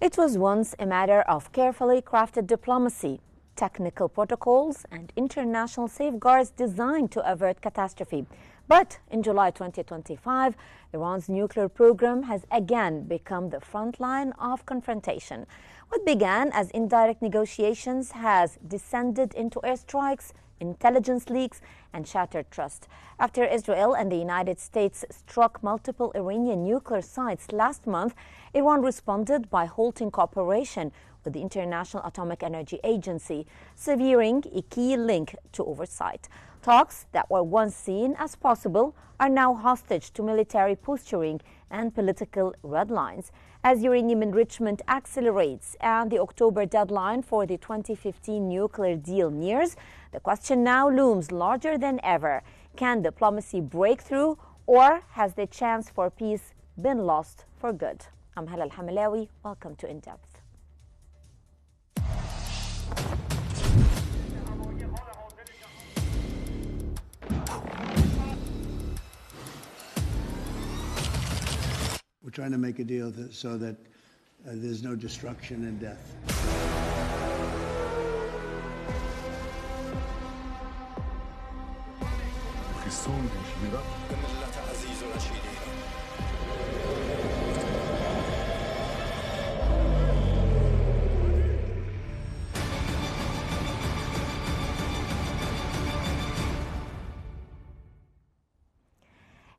It was once a matter of carefully crafted diplomacy, technical protocols, and international safeguards designed to avert catastrophe. But in July 2025, Iran's nuclear program has again become the front line of confrontation. What began as indirect negotiations has descended into airstrikes, intelligence leaks, and shattered trust. After Israel and the United States struck multiple Iranian nuclear sites last month, Iran responded by halting cooperation with the International Atomic Energy Agency, severing a key link to oversight. Talks that were once seen as possible are now hostage to military posturing and political red lines. As uranium enrichment accelerates and the October deadline for the 2015 nuclear deal nears, the question now looms larger than ever. Can diplomacy break through, or has the chance for peace been lost for good? I'm Hala Al-Hamalawi. Welcome to In Depth. We're trying to make a deal so that there's no destruction and death.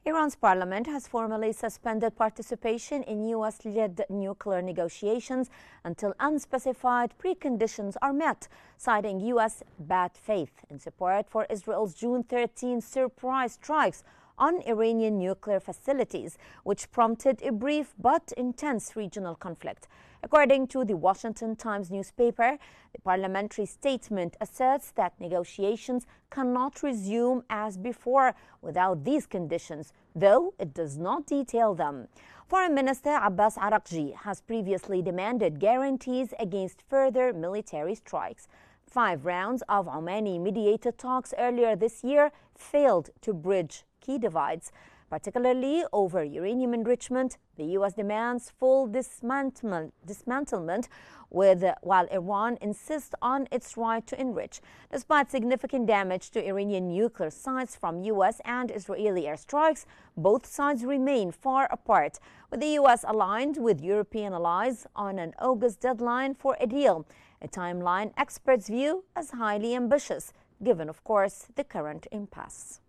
Iran's parliament has formally suspended participation in U.S.-led nuclear negotiations until unspecified preconditions are met, citing U.S. bad faith in support for Israel's June 13 surprise strikes on Iranian nuclear facilities, which prompted a brief but intense regional conflict. According to the Washington Times newspaper, the parliamentary statement asserts that negotiations cannot resume as before without these conditions, though it does not detail them. Foreign Minister Abbas Araghchi has previously demanded guarantees against further military strikes. 5 rounds of Omani-mediated talks earlier this year failed to bridge key divides, particularly over uranium enrichment. The U.S. demands full dismantlement, while Iran insists on its right to enrich. Despite significant damage to Iranian nuclear sites from U.S. and Israeli airstrikes, both sides remain far apart, with the U.S. aligned with European allies on an August deadline for a deal, a timeline experts view as highly ambitious, given, of course, the current impasse.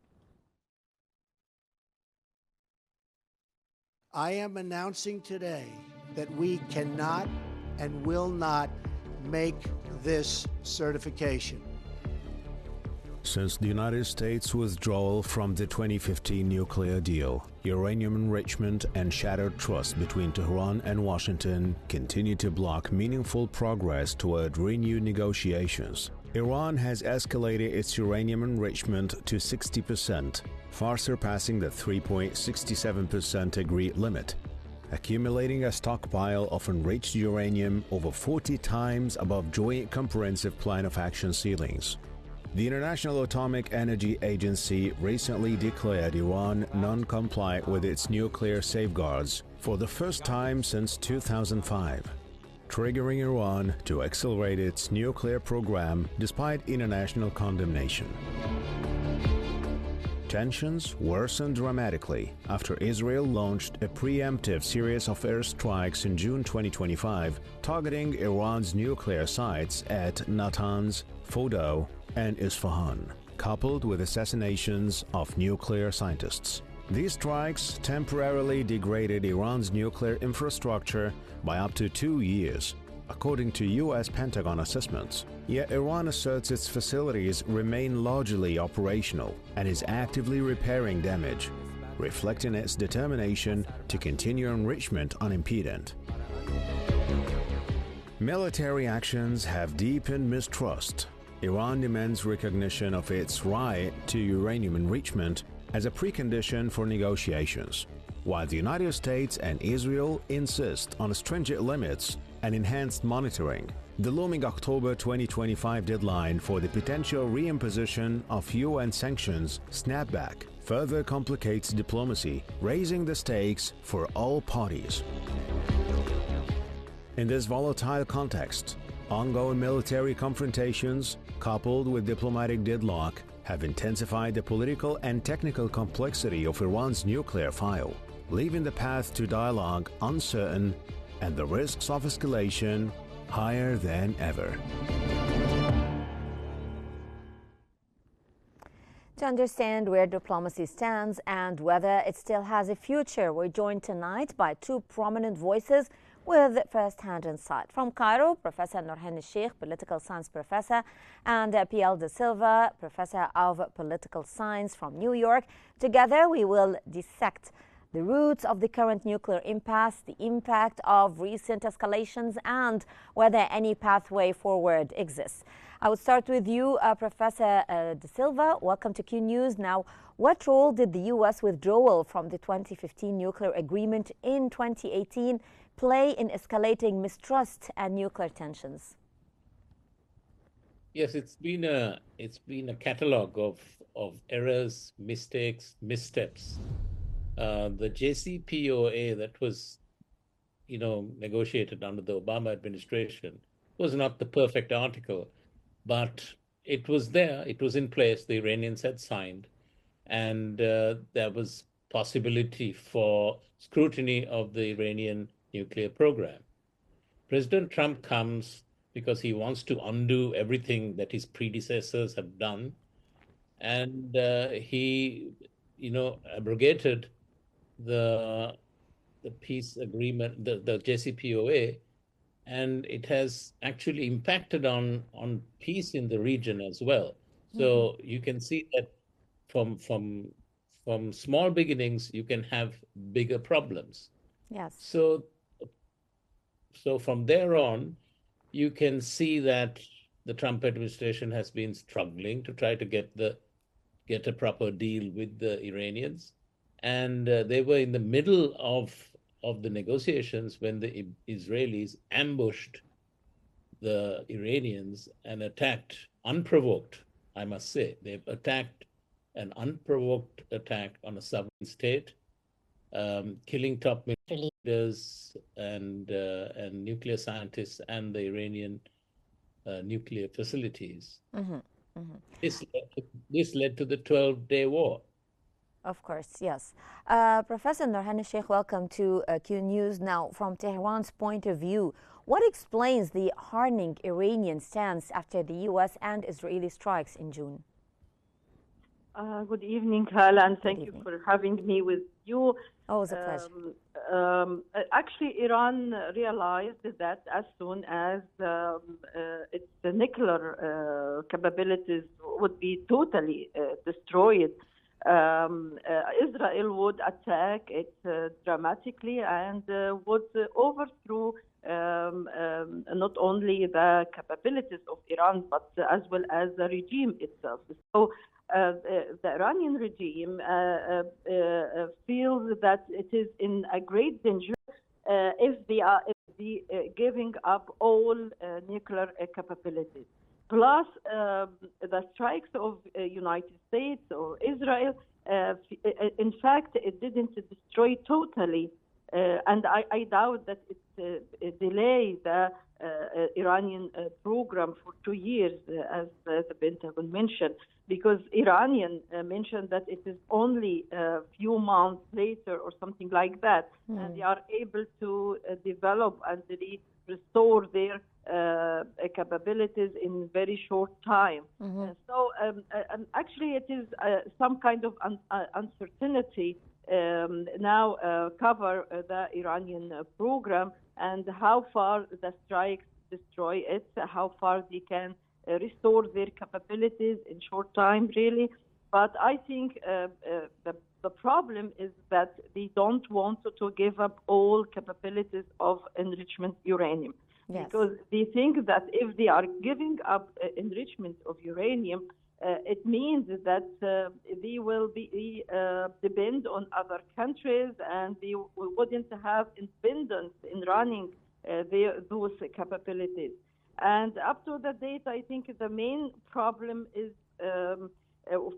I am announcing today that we cannot and will not make this certification. Since the United States' withdrawal from the 2015 nuclear deal, uranium enrichment and shattered trust between Tehran and Washington continue to block meaningful progress toward renewed negotiations. Iran has escalated its uranium enrichment to 60%, far surpassing the 3.67% agreed limit, accumulating a stockpile of enriched uranium over 40 times above Joint Comprehensive Plan of Action ceilings. The International Atomic Energy Agency recently declared Iran non-compliant with its nuclear safeguards for the first time since 2005. Triggering Iran to accelerate its nuclear program despite international condemnation. Tensions worsened dramatically after Israel launched a preemptive series of airstrikes in June 2025, targeting Iran's nuclear sites at Natanz, Fordow, and Isfahan, coupled with assassinations of nuclear scientists. These strikes temporarily degraded Iran's nuclear infrastructure by up to 2 years, according to U.S. Pentagon assessments. Yet Iran asserts its facilities remain largely operational and is actively repairing damage, reflecting its determination to continue enrichment unimpeded. Military actions have deepened mistrust. Iran demands recognition of its right to uranium enrichment as a precondition for negotiations, while the United States and Israel insist on stringent limits and enhanced monitoring. The looming October 2025 deadline for the potential reimposition of UN sanctions snapback further complicates diplomacy, raising the stakes for all parties. In this volatile context, ongoing military confrontations, coupled with diplomatic deadlock, have intensified the political and technical complexity of Iran's nuclear file, leaving the path to dialogue uncertain and the risks of escalation higher than ever. To understand where diplomacy stands and whether it still has a future, we're joined tonight by two prominent voices with first-hand insight. From Cairo, Professor Nourhan Sheikh, political science professor, and Piel de Silva, professor of political science from New York. Together, we will dissect the roots of the current nuclear impasse, the impact of recent escalations, and whether any pathway forward exists. I will start with you, Professor De Silva. Welcome to Q News. Now, what role did the U.S. withdrawal from the 2015 nuclear agreement in 2018 play in escalating mistrust and nuclear tensions? Yes, it's been a catalog of errors, mistakes, missteps. The JCPOA that was, negotiated under the Obama administration was not the perfect article, but it was there. It was in place. The Iranians had signed, and there was possibility for scrutiny of the Iranian nuclear program. President Trump comes because he wants to undo everything that his predecessors have done, and he, abrogated the peace agreement, the JCPOA, and it has actually impacted on peace in the region as well. So you can see that from small beginnings, you can have bigger problems. Yes. So from there on, you can see that the Trump administration has been struggling to try to get a proper deal with the Iranians. And they were in the middle of the negotiations when the Israelis ambushed the Iranians and attacked unprovoked, I must say. They've attacked an unprovoked attack on a sovereign state, killing top military leaders and nuclear scientists and the Iranian nuclear facilities. This led to the 12-day war. Of course, yes. Professor Nourhan Sheikh, welcome to Q News. Now, from Tehran's point of view, what explains the hardening Iranian stance after the U.S. and Israeli strikes in June? Good evening, Hala, and thank you for having me with you. Oh, it's a pleasure. Actually, Iran realized that as soon as its nuclear capabilities would be totally destroyed, Israel would attack it dramatically and would overthrow not only the capabilities of Iran, but as well as the regime itself. So the Iranian regime feels that it is in a great danger if they are giving up all nuclear capabilities. Plus, the strikes of United States or Israel, in fact, it didn't destroy totally. And I doubt that it delayed the Iranian program for 2 years, as the Pentagon mentioned, because Iranian mentioned that it is only a few months later or something like that, and they are able to develop and restore their capabilities in very short time. So actually it is some kind of uncertainty now cover the Iranian program and how far the strikes destroy it, how far they can restore their capabilities in short time, really. But I think the problem is that they don't want to give up all capabilities of enrichment uranium. Yes. Because they think that if they are giving up enrichment of uranium, it means that they will be depend on other countries, and they wouldn't have independence in running those capabilities. And up to the date, I think the main problem is,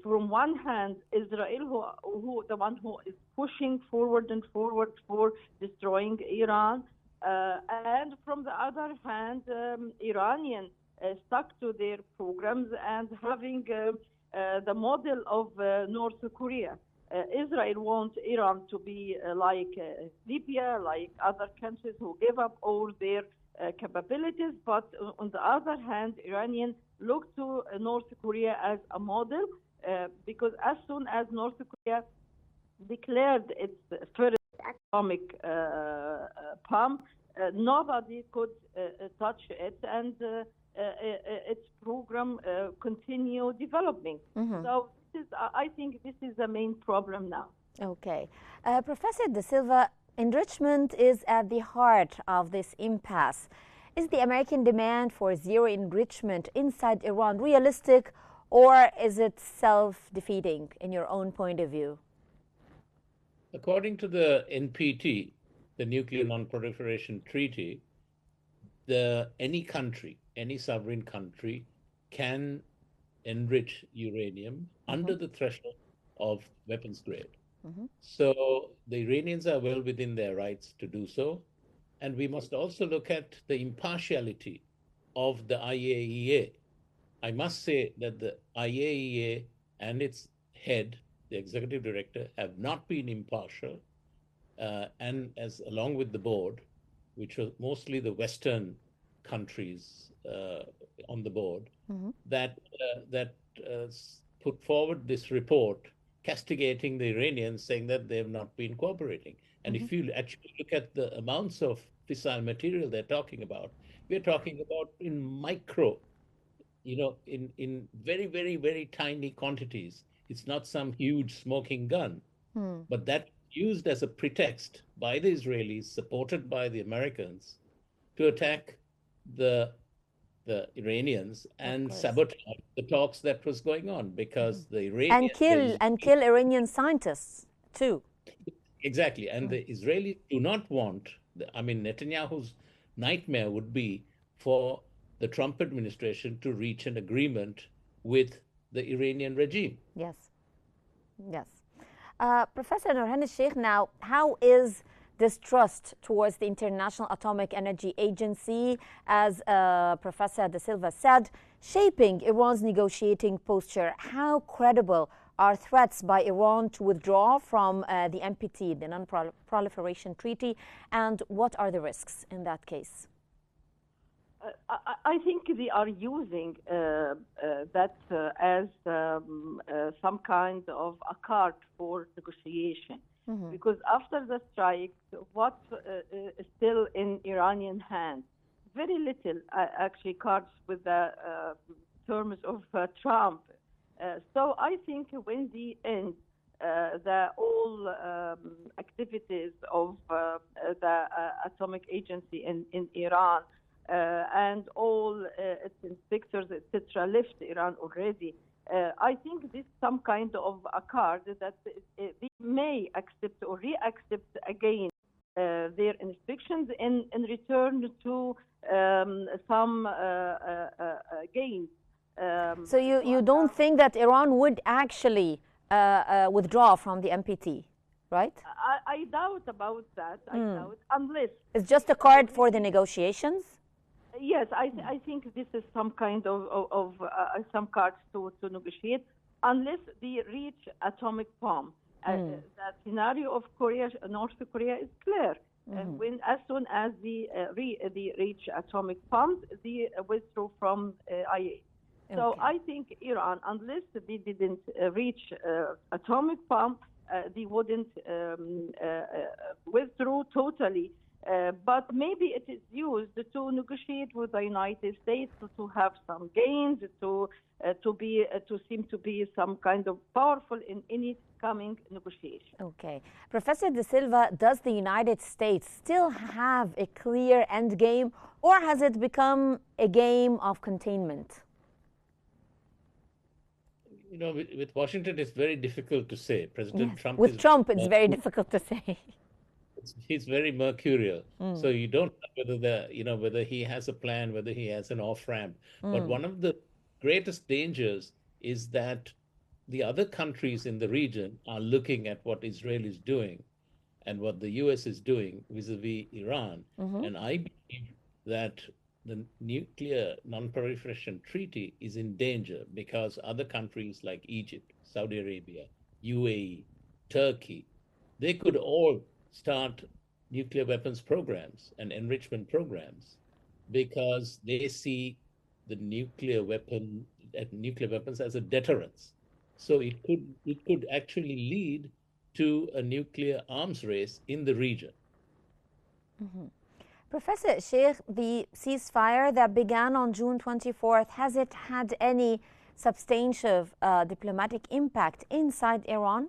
from one hand, Israel, who the one who is pushing forward and forward for destroying Iran, And from the other hand, Iranian stuck to their programs and having the model of North Korea. Israel wants Iran to be like Libya, like other countries who gave up all their capabilities. But on the other hand, Iranians look to North Korea as a model because as soon as North Korea declared its first atomic bomb, nobody could touch it, and its program continue developing. So I think this is the main problem now. Okay. Professor De Silva, enrichment is at the heart of this impasse. Is the American demand for zero enrichment inside Iran realistic, or is it self-defeating in your own point of view? According to the NPT, the Nuclear Non-Proliferation Treaty, any country, any sovereign country can enrich uranium under the threshold of weapons grade. So the Iranians are well within their rights to do so. And we must also look at the impartiality of the IAEA. I must say that the IAEA and its head, the executive director, have not been impartial. And along with the board, which was mostly the Western countries on the board, that put forward this report castigating the Iranians, saying that they have not been cooperating. And if you actually look at the amounts of fissile material they're talking about, we're talking about in micro, in very, very, very tiny quantities. It's not some huge smoking gun, but that used as a pretext by the Israelis, supported by the Americans, to attack the Iranians and sabotage the talks that was going on, because the Iranians and kill Iranian scientists too. Exactly, and the Israelis do not want. Netanyahu's nightmare would be for the Trump administration to reach an agreement with the Iranian regime. Yes, yes. Professor Nurhan Sheikh, now, how is this trust towards the International Atomic Energy Agency, as Professor De Silva said, shaping Iran's negotiating posture? How credible are threats by Iran to withdraw from the NPT, the Non-Proliferation Treaty, and what are the risks in that case? I think they are using that as some kind of a card for negotiation. Because after the strike, what is still in Iranian hands? Very little, actually, cards with the terms of Trump. So I think when they end all activities of the atomic agency in Iran, and all its inspectors, etc., left Iran already, I think this is some kind of a card that they may accept or re-accept again their inspections in return to some gains. So you don't think that Iran would actually withdraw from the NPT, right? I doubt about that. I doubt, unless it's just a card for the negotiations. Yes, I think this is some kind of some cards to negotiate, unless they reach atomic bomb. The scenario of North Korea is clear. As soon as they reach atomic bombs, they withdraw from IA. So I think Iran, unless they didn't reach atomic bomb, they wouldn't withdraw totally. But maybe it is used to negotiate with the United States to have some gains, to seem to be some kind of powerful in any coming negotiation. Okay. Professor De Silva, does the United States still have a clear end game, or has it become a game of containment? With Washington, it's very difficult to say. President Trump with Trump, it's very difficult to say. He's very mercurial, so you don't know whether he has a plan, whether he has an off ramp. But one of the greatest dangers is that the other countries in the region are looking at what Israel is doing, and what the US is doing vis-a-vis Iran. And I believe that the nuclear non-proliferation treaty is in danger because other countries like Egypt, Saudi Arabia, UAE, Turkey, they could all start nuclear weapons programs and enrichment programs because they see the nuclear weapons as a deterrence. So it could actually lead to a nuclear arms race in the region. Professor Sheikh, the ceasefire that began on June 24th, has it had any substantive diplomatic impact inside Iran?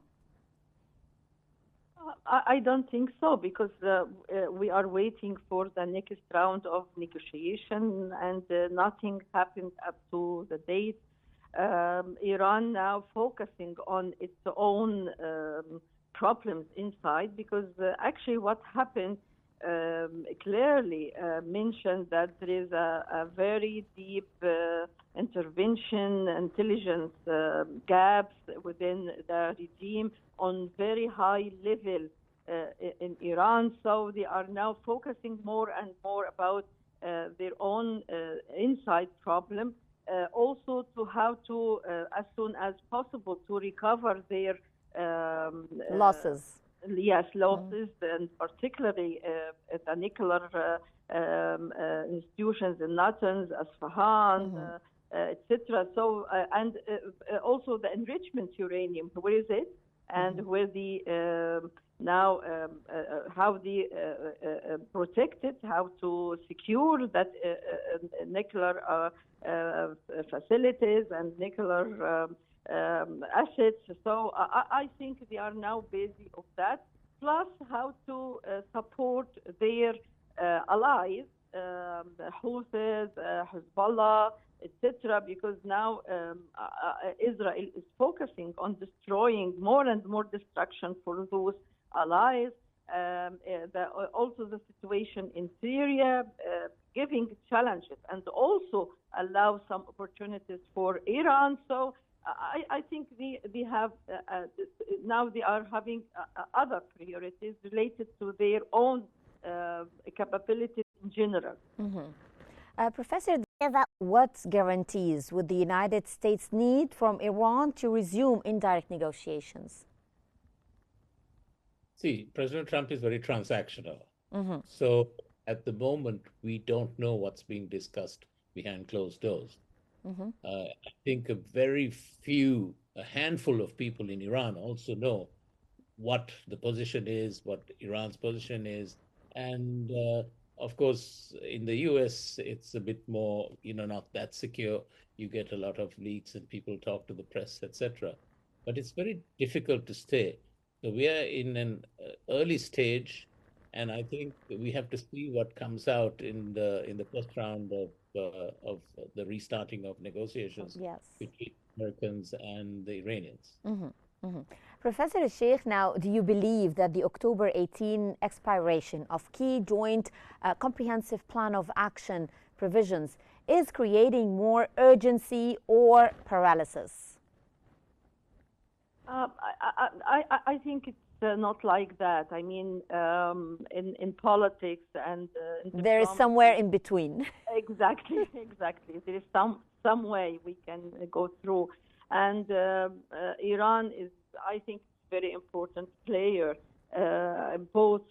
I don't think so, because we are waiting for the next round of negotiation, and nothing happened up to the date. Iran now focusing on its own problems inside, because actually what happened clearly mentioned that there is a very deep intervention, intelligence gaps within the regime on very high level in Iran. So they are now focusing more and more about their own inside problem, also to how to, as soon as possible, to recover their losses. Yes, losses, and particularly the nuclear institutions in Natanz, Isfahan, etc. So, and also the enrichment uranium, where is it? And where the now how the protect it, how to secure that nuclear facilities and nuclear assets. So I think they are now busy of that, plus how to support their allies, the Houthis, Hezbollah, etc., because now Israel is focusing on destroying more and more destruction for those allies. Also the situation in Syria, giving challenges and also allow some opportunities for Iran. So I think they have now they are having other priorities related to their own capabilities in general. Professor, what guarantees would the United States need from Iran to resume indirect negotiations? See, President Trump is very transactional. So at the moment, we don't know what's being discussed behind closed doors. I think a handful of people in Iran also know what the position is, what Iran's position is. And of course, in the US, it's a bit more, not that secure. You get a lot of leaks and people talk to the press, etc. But it's very difficult to stay. So we are in an early stage, and I think we have to see what comes out in the first round of the restarting of negotiations between Americans and the Iranians. Professor Sheikh, now, do you believe that the October 18 expiration of key joint comprehensive plan of action provisions is creating more urgency or paralysis? I think it's not like that. I mean, in politics and there is somewhere in between. Exactly. There is some way we can go through, and Iran is, I think, a very important player, both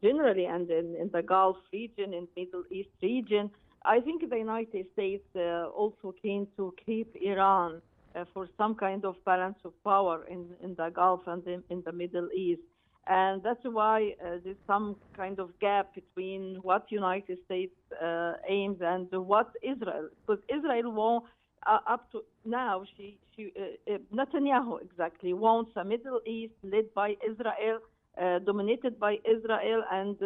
generally and in the Gulf region, in Middle East region. I think the United States also came to keep Iran for some kind of balance of power in the Gulf and in the Middle East. And that's why there's some kind of gap between what United States aims and what Israel, because Israel won't, up to now, Netanyahu exactly wants a Middle East led by Israel, dominated by Israel and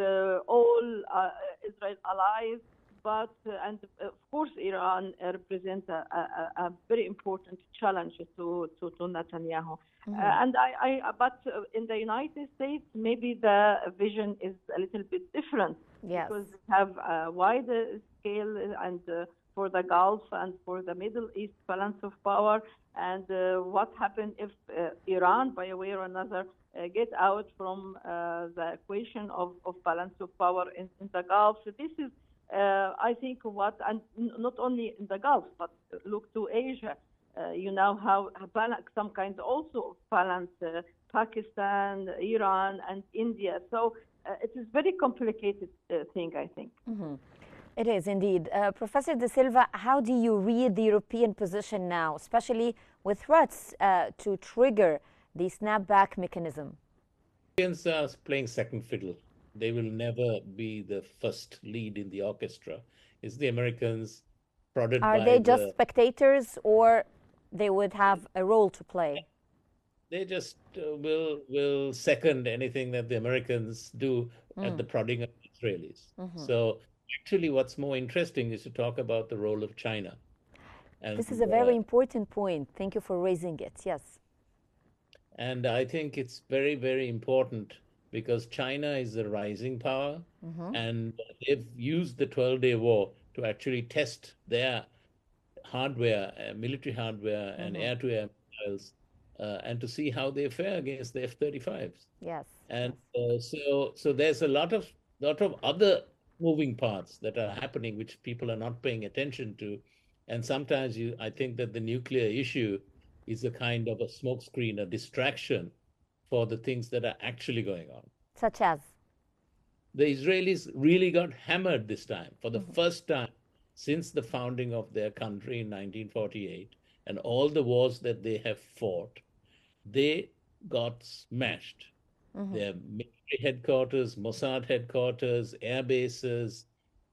all Israel allies. But and of course, Iran represents a very important challenge to Netanyahu. But in the United States, maybe the vision is a little bit different, because we have a wider scale and for the Gulf and for the Middle East balance of power. And what happened if Iran, by a way or another, get out from the equation of balance of power in the Gulf. So this is, I think, and not only in the Gulf, but look to Asia. You know how some kind also of balance, Pakistan, Iran, and India. So it is very complicated thing, I think. Mm-hmm. It is indeed. Professor De Silva, how do you read the European position now, especially with threats to trigger the snapback mechanism? Europeans are playing second fiddle. They will never be the first lead in the orchestra. It's the Americans prodded Are by they just spectators, or they would have a role to play? They just will second anything that the Americans do at the prodding of the Israelis. So actually what's more interesting is to talk about the role of China. And this is a very important point. Thank you for raising it. Yes. And I think it's very, very important because China is a rising power, and they've used the 12-day war to actually test their hardware, military hardware, and air-to-air missiles, and to see how they fare against the F-35s. Yes. And so there's a lot of other moving parts that are happening which people are not paying attention to. And sometimes I think that the nuclear issue is a kind of a smokescreen, a distraction for the things that are actually going on. Such as? The Israelis really got hammered this time for the first time since the founding of their country in 1948, and all the wars that they have fought, they got smashed. Their military headquarters, Mossad headquarters, air bases,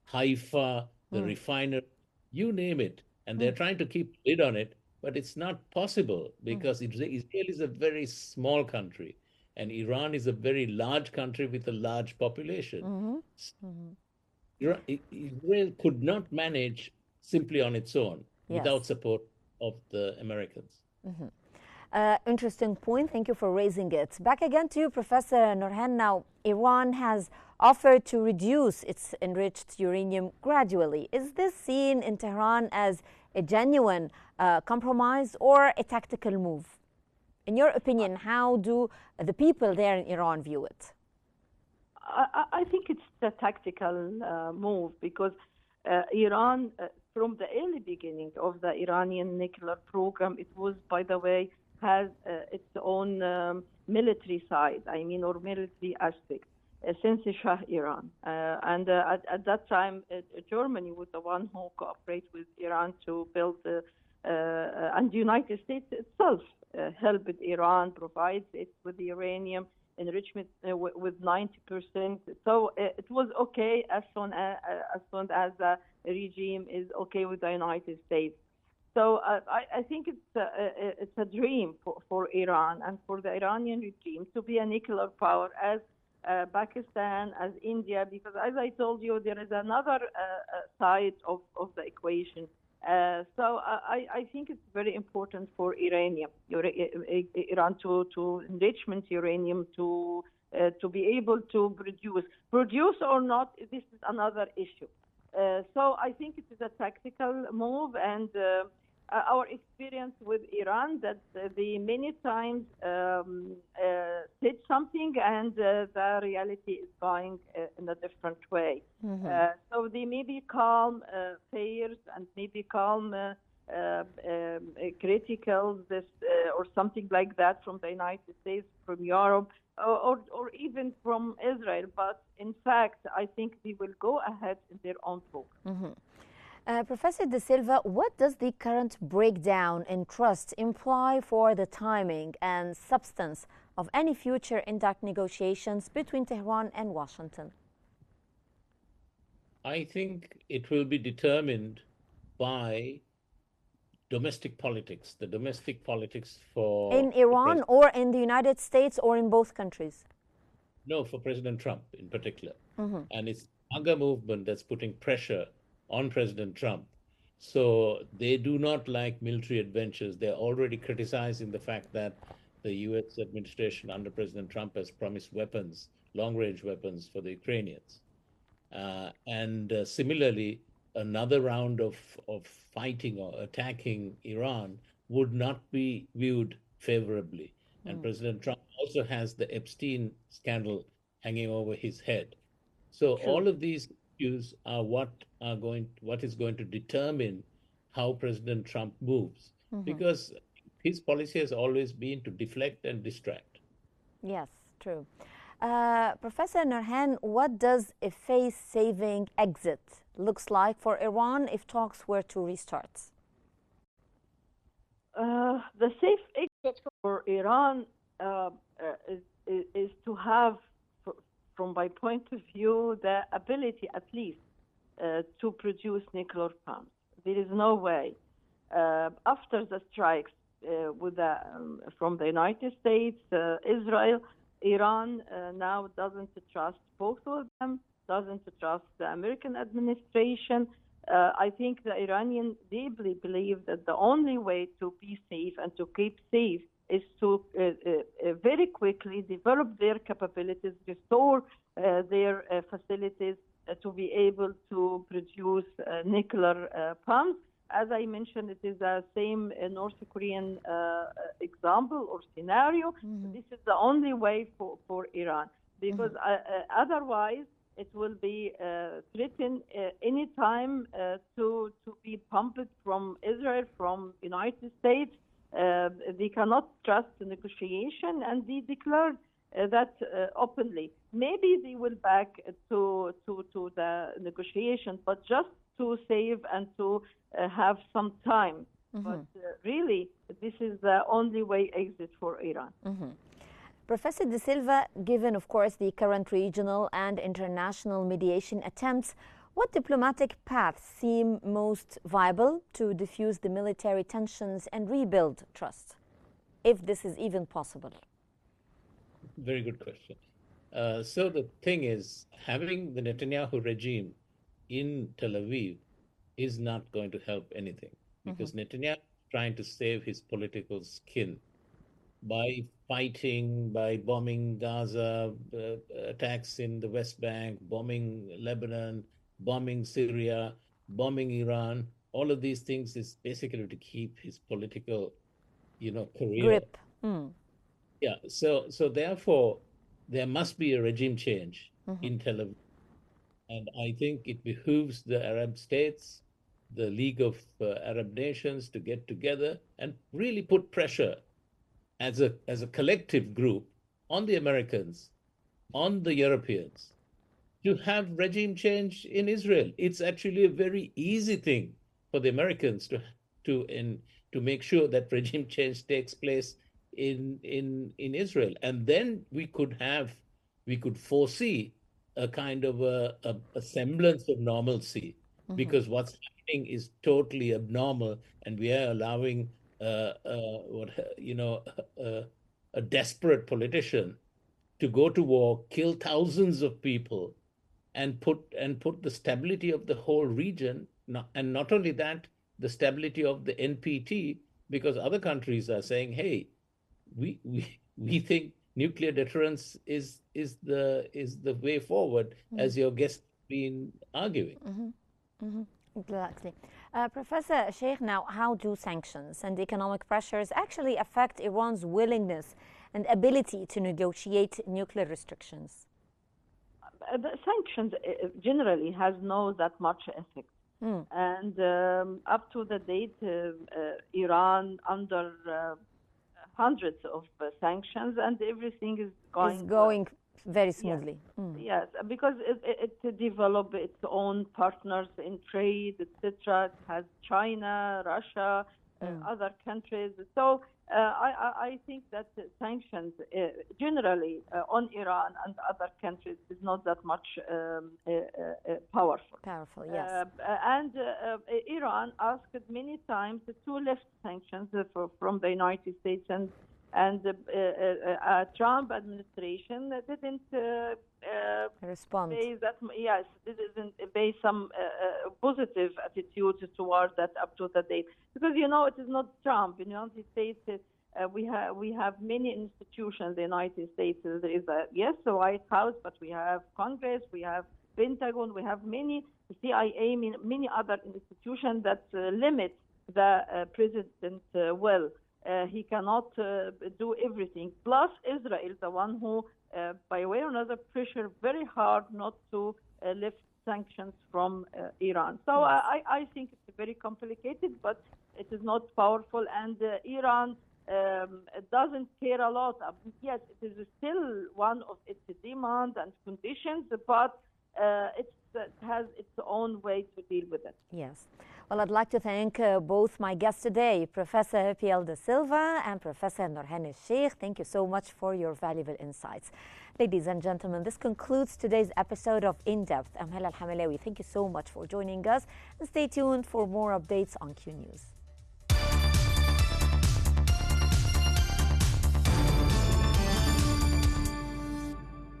Haifa, the refinery, you name it. And they're trying to keep a lid on it, but it's not possible because Israel is a very small country and Iran is a very large country with a large population. Israel could not manage simply on its own without support of the Americans. Interesting point. Thank you for raising it. Back again to you, Professor Norhan. Now, Iran has offered to reduce its enriched uranium gradually. Is this seen in Tehran as a genuine compromise or a tactical move? In your opinion, how do the people there in Iran view it? I think it's a tactical move because Iran, from the early beginning of the Iranian nuclear program, it was, by the way, has its own military side, or military aspect, since Shah Iran. And at that time, Germany was the one who cooperated with Iran to build, and the United States itself helped Iran, provides it with the uranium enrichment with 90%. So it was okay as soon as the regime is okay with the United States. So I think it's a dream for Iran and for the Iranian regime to be a nuclear power as Pakistan, as India, because as I told you, there is another side of the equation. So I think it's very important for Iran to enrichment uranium to be able to produce or not. This is another issue. So I think it is a tactical move, and our experience with Iran that they many times said something and the reality is going in a different way. So they may be calm players and maybe calm critical or something like that from the United States, from Europe, or even from Israel. But in fact, I think they will go ahead in their own program. Professor De Silva, what does the current breakdown in trust imply for the timing and substance of any future indirect negotiations between Tehran and Washington? I think it will be determined by domestic politics, the domestic politics for... In Iran or in the United States or in both countries? No, for President Trump in particular. And it's the MAGA movement that's putting pressure on President Trump. So they do not like military adventures. They're already criticizing the fact that the US administration under President Trump has promised weapons, long-range weapons for the Ukrainians. And similarly, another round of fighting or attacking Iran would not be viewed favorably And President Trump also has the Epstein scandal hanging over his head. So True. all of these issues are what is going to determine how President Trump moves, because his policy has always been to deflect and distract. Yes, true. Professor Nurhan, what does a face-saving exit looks like for Iran if talks were to restart? The safe exit for Iran is to have, from my point of view, the ability at least to produce nuclear bombs. There is no way after the strikes from the United States, Israel, Iran now doesn't trust both of them, doesn't trust the American administration. I think the Iranians deeply believe that the only way to be safe and to keep safe is to very quickly develop their capabilities, restore their facilities to be able to produce nuclear bombs. As I mentioned, it is the same North Korean example or scenario. This is the only way for Iran, because otherwise it will be threatened any time to be pumped from Israel, from United States. They cannot trust the negotiation, and they declared that openly. Maybe they will back to the negotiation, but just to save and to have some time. But really, this is the only way exit for Iran. Professor De Silva, given, of course, the current regional and international mediation attempts, what diplomatic paths seem most viable to diffuse the military tensions and rebuild trust, if this is even possible? Very good question. So the thing is, having the Netanyahu regime in Tel Aviv is not going to help anything, because Netanyahu is trying to save his political skin by fighting, by bombing Gaza, attacks in the West Bank, bombing Lebanon, bombing Syria, bombing Iran. All of these things is basically to keep his political, career. Grip. Yeah. So therefore, there must be a regime change in Tel Aviv. And I think it behooves the Arab states, the League of Arab Nations, to get together and really put pressure as a collective group on the Americans, on the Europeans, to have regime change in Israel. It's actually a very easy thing for the Americans to make sure that regime change takes place in Israel, and then we could foresee a kind of a semblance of normalcy, because what's happening is totally abnormal, and we are allowing a desperate politician to go to war, kill thousands of people, and put the stability of the whole region, and not only that, the stability of the NPT, because other countries are saying, hey, we think nuclear deterrence is the way forward, as your guest been arguing. Exactly. Professor Sheikh, now how do sanctions and economic pressures actually affect Iran's willingness and ability to negotiate nuclear restrictions? The sanctions generally has no that much effect. And up to the date, Iran under hundreds of sanctions, and everything is going very smoothly. Yes, because it developed its own partners in trade, etc. It has China, Russia, other countries. So I think that sanctions generally on Iran and other countries is not that much powerful. Powerful, yes. And Iran asked many times to lift sanctions from the United States, and Trump administration didn't respond. Didn't base some positive attitude towards that up to the date, because it is not Trump. In the United States, we have many institutions. In the United States, there is the White House, but we have Congress, we have Pentagon, we have many CIA, many other institutions that limit the president's will. he cannot do everything. Plus Israel, the one who, by way or another, pressure very hard not to lift sanctions from Iran. So I think it's very complicated, but it is not powerful, and Iran doesn't care a lot. Yes, it is still one of its demands and conditions, but it has its own way to deal with it. Yes. Well, I'd like to thank both my guests today, Professor Piel da Silva and Professor Nourhan Sheikh. Thank you so much for your valuable insights. Ladies and gentlemen, this concludes today's episode of In Depth. I'm Hala Al-Hamalawi. Thank you so much for joining us, and stay tuned for more updates on Q News.